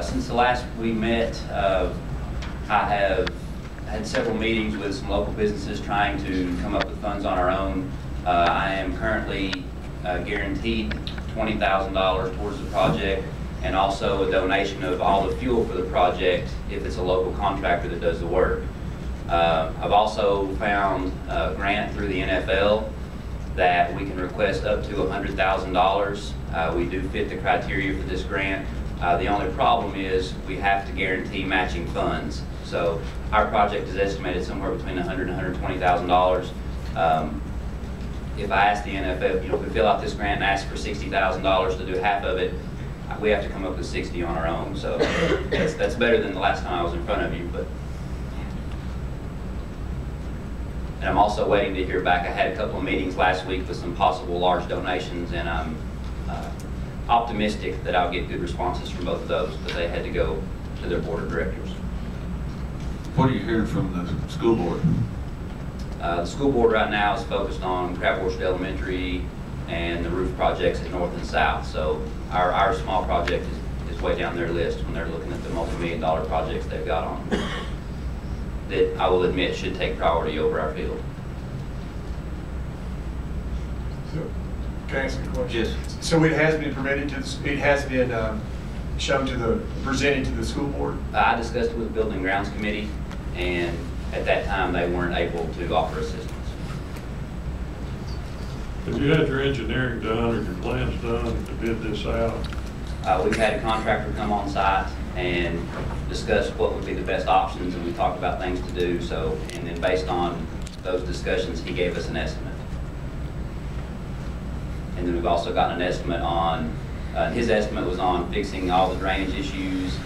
Since the last we met, I have had several meetings with some local businesses trying to come up with funds on our own. I am currently guaranteed $20,000 towards the project, and also a donation of all the fuel for the project if it's a local contractor that does the work. I've also found a grant through the NFL that we can request up to $100,000. We do fit the criteria for this grant. The only problem is we have to guarantee matching funds. So our project is estimated somewhere between $100,000 and $120,000. If I ask the NFL, if we fill out this grant and ask for $60,000 to do half of it, we have to come up with 60 on our own. So that's better than the last time I was in front of you. And I'm also waiting to hear back. I had a couple of meetings last week with some possible large donations, and I'm optimistic that I'll get good responses from both of those, but they had to go to their board of directors. What are you hearing from the school board? The school board right now is focused on Crab Orchard Elementary and the roof projects at North and South. So our small project is way down their list when they're looking at the multi-million-dollar projects they've got on that I will admit should take priority over our field. So, can I ask you a question? Yes. So it has been permitted to, it has been shown to the, presented to the school board? I discussed it with the Building and Grounds Committee, and at that time they weren't able to offer assistance. Have you had your engineering done or your plans done to bid this out? We've had a contractor come on site and discuss what would be the best options, and we talked about things to do. So, and then based on those discussions, he gave us an estimate. And then we've also gotten an estimate on, his estimate was on fixing all the drainage issues,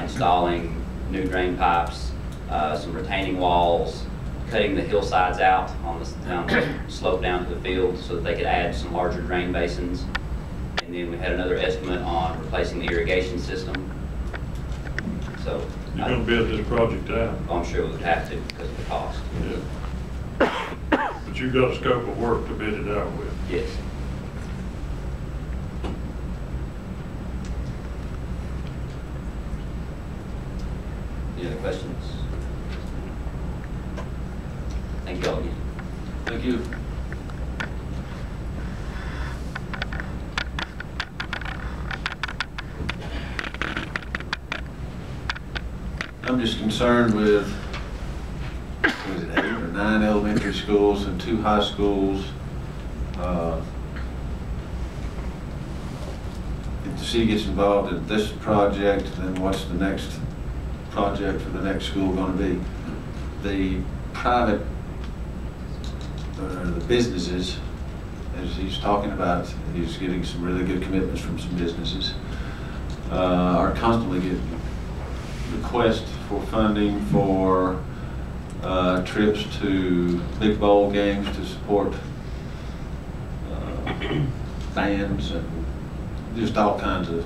installing new drain pipes, some retaining walls, cutting the hillsides out on the slope down to the field so that they could add some larger drain basins. And then we had another estimate on replacing the irrigation system. So you're going to bid this project out? I'm sure we would have to because of the cost. Yeah. But you've got a scope of work to bid it out with? Yes. Any other questions? Thank you all again. Thank you. I'm just concerned with, was it 8 or 9 elementary schools and 2 high schools. If the city gets involved in this project, then what's the next project for the next school going to be? The private, the businesses, as he's talking about, he's getting some really good commitments from some businesses, are constantly getting requests for funding for trips to big bowl games to support bands and just all kinds of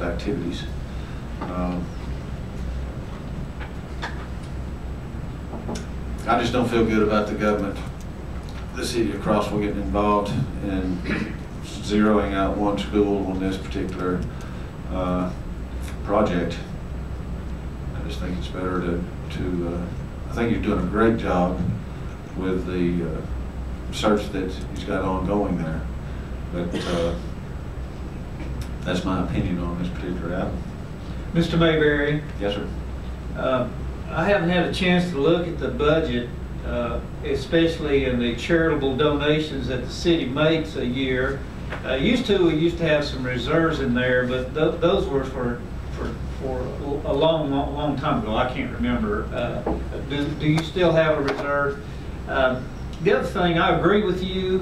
activities. I just don't feel good about the government, the city of Crossville getting involved in zeroing out one school on this particular project. I just think it's better to I think you're doing a great job with the search that he's got ongoing there. But that's my opinion on this particular album. Mr. Mayberry? Yes, sir. I haven't had a chance to look at the budget, especially in the charitable donations that the city makes a year. We used to have some reserves in there, but those were for a long time ago. I can't remember. Do you still have a reserve? The other thing, I agree with you.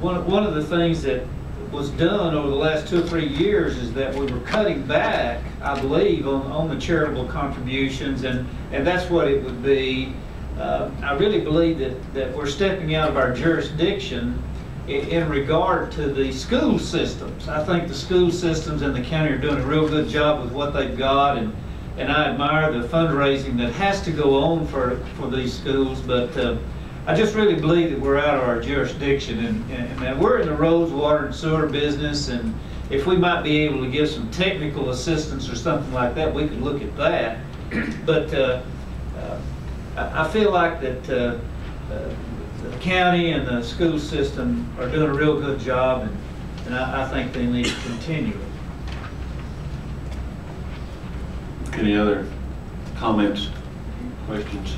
One of the things that was done over the last 2 or 3 years is that we were cutting back, I believe, on the charitable contributions, and that's what it would be. I really believe that we're stepping out of our jurisdiction in regard to the school systems. I think the school systems in the county are doing a real good job with what they've got, and I admire the fundraising that has to go on for these schools, but I just really believe that we're out of our jurisdiction, and that we're in the roads, water, and sewer business, and if we might be able to give some technical assistance or something like that, we could look at that. But I feel like that the county and the school system are doing a real good job, and I think they need to continue it. Any other comments, questions?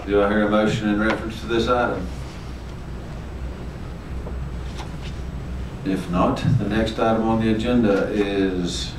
Do I hear a motion in reference to this item? If not, the next item on the agenda is